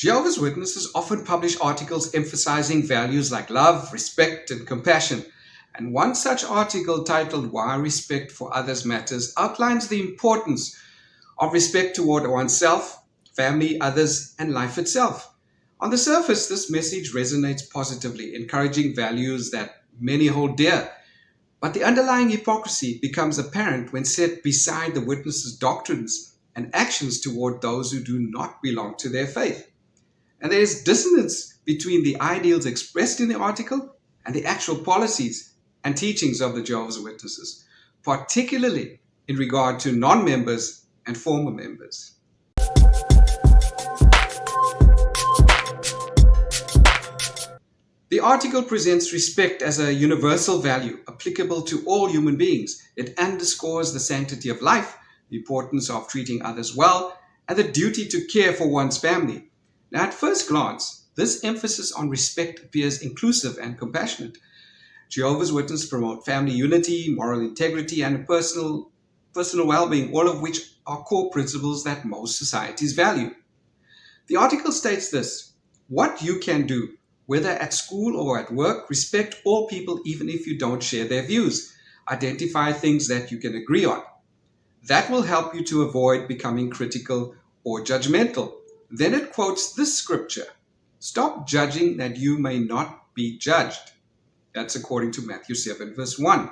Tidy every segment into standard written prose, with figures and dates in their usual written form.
Jehovah's Witnesses often publish articles emphasizing values like love, respect, and compassion. And one such article titled Why Respect for Others Matters outlines the importance of respect toward oneself, family, others, and life itself. On the surface, this message resonates positively, encouraging values that many hold dear. But the underlying hypocrisy becomes apparent when set beside the witnesses' doctrines and actions toward those who do not belong to their faith. And there is dissonance between the ideals expressed in the article and the actual policies and teachings of the Jehovah's Witnesses, particularly in regard to non-members and former members. The article presents respect as a universal value applicable to all human beings. It underscores the sanctity of life, the importance of treating others well, and the duty to care for one's family. Now, at first glance, this emphasis on respect appears inclusive and compassionate. Jehovah's Witnesses promote family unity, moral integrity, and personal well-being, all of which are core principles that most societies value. The article states this: what you can do, whether at school or at work, respect all people even if you don't share their views. Identify things that you can agree on. That will help you to avoid becoming critical or judgmental. Then it quotes this scripture: stop judging that you may not be judged. That's according to Matthew 7 verse 1.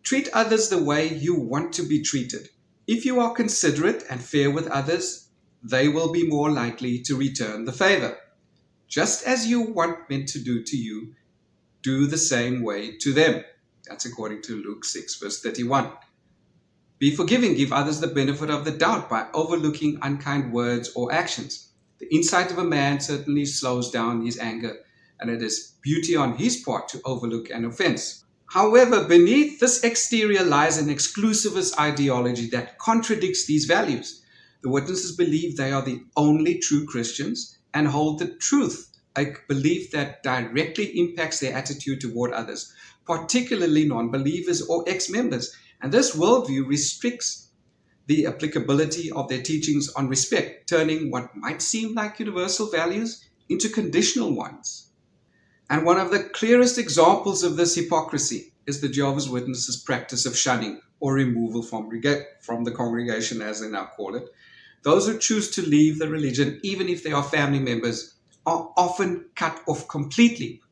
Treat others the way you want to be treated. If you are considerate and fair with others, they will be more likely to return the favor. Just as you want men to do to you, do the same way to them. That's according to Luke 6 verse 31. Be forgiving, give others the benefit of the doubt by overlooking unkind words or actions. The insight of a man certainly slows down his anger, and it is beauty on his part to overlook an offense. However, beneath this exterior lies an exclusivist ideology that contradicts these values. The witnesses believe they are the only true Christians and hold the truth, a belief that directly impacts their attitude toward others, particularly non-believers or ex-members. And this worldview restricts the applicability of their teachings on respect, turning what might seem like universal values into conditional ones. And one of the clearest examples of this hypocrisy is the Jehovah's Witnesses' practice of shunning or removal from the congregation, as they now call it. Those who choose to leave the religion, even if they are family members, are often cut off completely.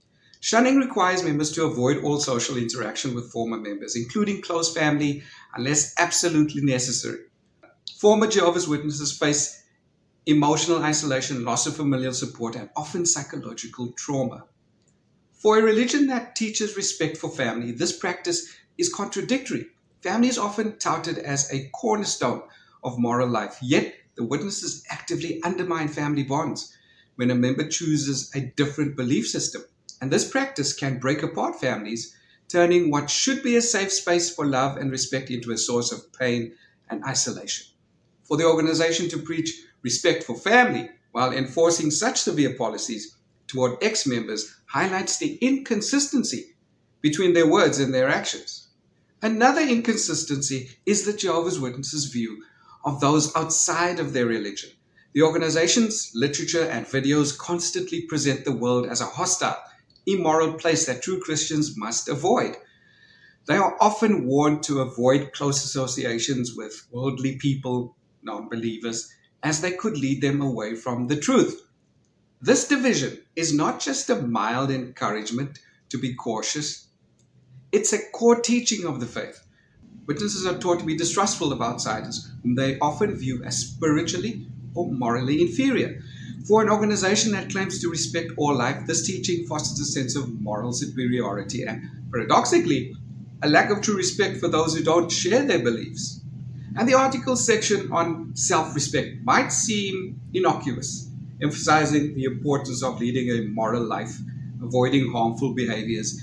Shunning requires members to avoid all social interaction with former members, including close family, unless absolutely necessary. Former Jehovah's Witnesses face emotional isolation, loss of familial support, and often psychological trauma. For a religion that teaches respect for family, this practice is contradictory. Family is often touted as a cornerstone of moral life, yet the witnesses actively undermine family bonds when a member chooses a different belief system. And this practice can break apart families, turning what should be a safe space for love and respect into a source of pain and isolation. For the organization to preach respect for family while enforcing such severe policies toward ex-members highlights the inconsistency between their words and their actions. Another inconsistency is the Jehovah's Witnesses' view of those outside of their religion. The organization's literature and videos constantly present the world as a hostile, immoral place that true Christians must avoid. They are often warned to avoid close associations with worldly people, non-believers, as they could lead them away from the truth. This division is not just a mild encouragement to be cautious. It's a core teaching of the faith. Witnesses are taught to be distrustful of outsiders, whom they often view as spiritually or morally inferior. For an organization that claims to respect all life, this teaching fosters a sense of moral superiority and, paradoxically, a lack of true respect for those who don't share their beliefs. And the article section on self-respect might seem innocuous, emphasizing the importance of leading a moral life, avoiding harmful behaviors,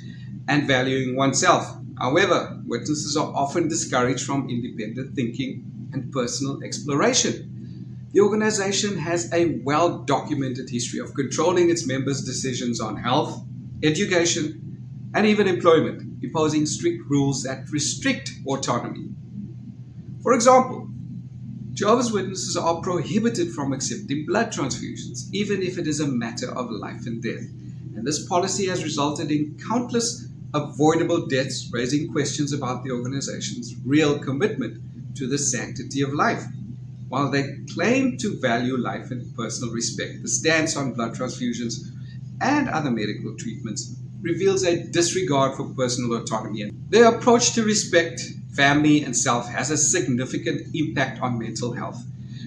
and valuing oneself. However, witnesses are often discouraged from independent thinking and personal exploration. The organization has a well-documented history of controlling its members' decisions on health, education, and even employment, imposing strict rules that restrict autonomy. For example, Jehovah's Witnesses are prohibited from accepting blood transfusions, even if it is a matter of life and death. And this policy has resulted in countless avoidable deaths, raising questions about the organization's real commitment to the sanctity of life. While they claim to value life and personal respect, the stance on blood transfusions and other medical treatments reveals a disregard for personal autonomy. Their approach to respect, family, and self has a significant impact on mental health.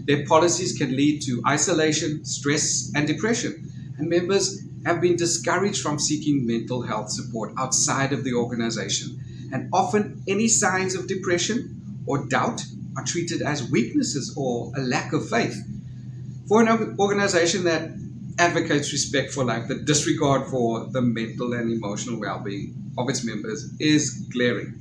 Their policies can lead to isolation, stress, and depression, and members have been discouraged from seeking mental health support outside of the organization. And often, any signs of depression or doubt are treated as weaknesses or a lack of faith. For an organization that advocates respect for life, the disregard for the mental and emotional well-being of its members is glaring.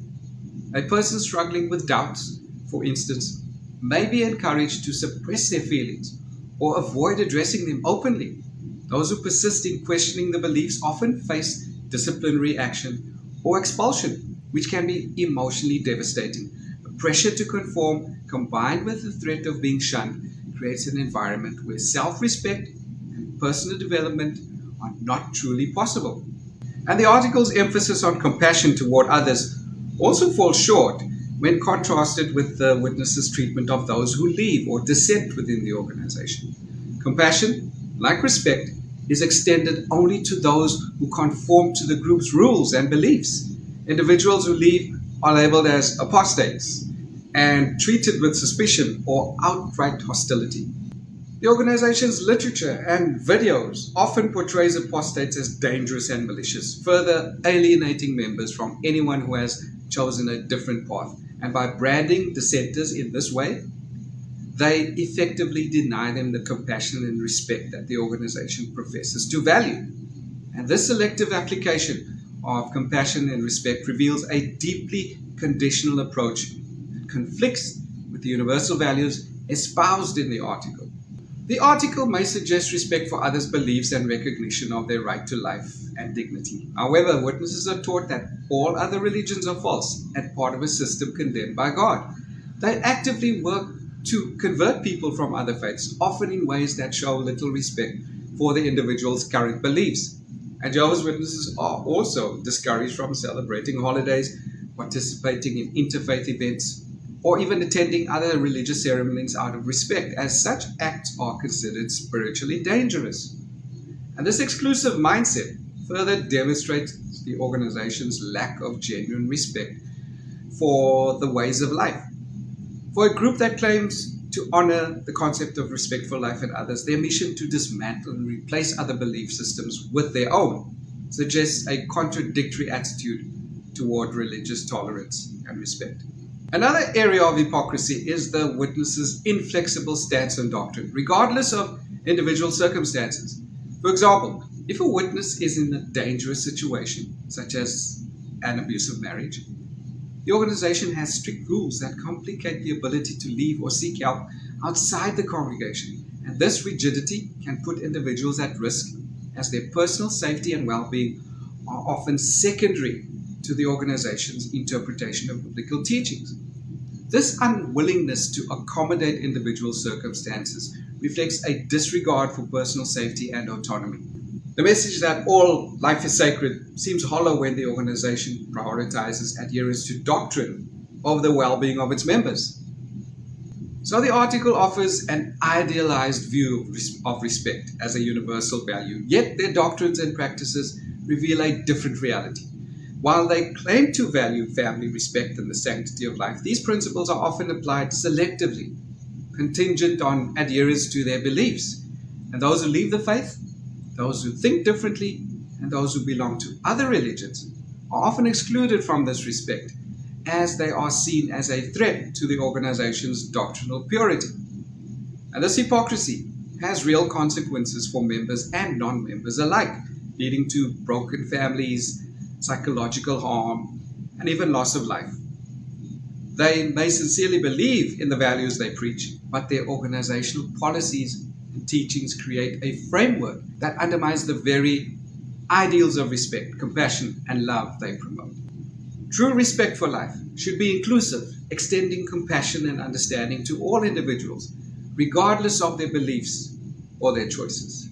A person struggling with doubts, for instance, may be encouraged to suppress their feelings or avoid addressing them openly. Those who persist in questioning the beliefs often face disciplinary action or expulsion, which can be emotionally devastating. The pressure to conform, combined with the threat of being shunned, creates an environment where self-respect and personal development are not truly possible. And the article's emphasis on compassion toward others also falls short when contrasted with the witnesses' treatment of those who leave or dissent within the organization. Compassion, like respect, is extended only to those who conform to the group's rules and beliefs. Individuals who leave are labeled as apostates and treated with suspicion or outright hostility. The organization's literature and videos often portrays apostates as dangerous and malicious, further alienating members from anyone who has chosen a different path. And by branding dissenters in this way, they effectively deny them the compassion and respect that the organization professes to value. And this selective application of compassion and respect reveals a deeply conditional approach that conflicts with the universal values espoused in the article. The article may suggest respect for others' beliefs and recognition of their right to life and dignity. However, witnesses are taught that all other religions are false and part of a system condemned by God. They actively work to convert people from other faiths, often in ways that show little respect for the individual's current beliefs. And Jehovah's Witnesses are also discouraged from celebrating holidays, participating in interfaith events, or even attending other religious ceremonies out of respect, as such acts are considered spiritually dangerous. And this exclusive mindset further demonstrates the organization's lack of genuine respect for the ways of life. For a group that claims to honor the concept of respect for life and others, their mission to dismantle and replace other belief systems with their own suggests a contradictory attitude toward religious tolerance and respect. Another area of hypocrisy is the witness's inflexible stance on doctrine, regardless of individual circumstances. For example, if a witness is in a dangerous situation, such as an abusive marriage, the organization has strict rules that complicate the ability to leave or seek help outside the congregation, and this rigidity can put individuals at risk, as their personal safety and well-being are often secondary to the organization's interpretation of biblical teachings. This unwillingness to accommodate individual circumstances reflects a disregard for personal safety and autonomy. The message that all life is sacred seems hollow when the organization prioritizes adherence to doctrine over the well-being of its members. So the article offers an idealized view of respect as a universal value, yet their doctrines and practices reveal a different reality. While they claim to value family respect and the sanctity of life, these principles are often applied selectively, contingent on adherence to their beliefs. And those who leave the faith, those who think differently, and those who belong to other religions are often excluded from this respect, as they are seen as a threat to the organization's doctrinal purity. And this hypocrisy has real consequences for members and non-members alike, leading to broken families, psychological harm, and even loss of life. They may sincerely believe in the values they preach, but their organizational policies and teachings create a framework that undermines the very ideals of respect, compassion, and love they promote. True respect for life should be inclusive, extending compassion and understanding to all individuals, regardless of their beliefs or their choices.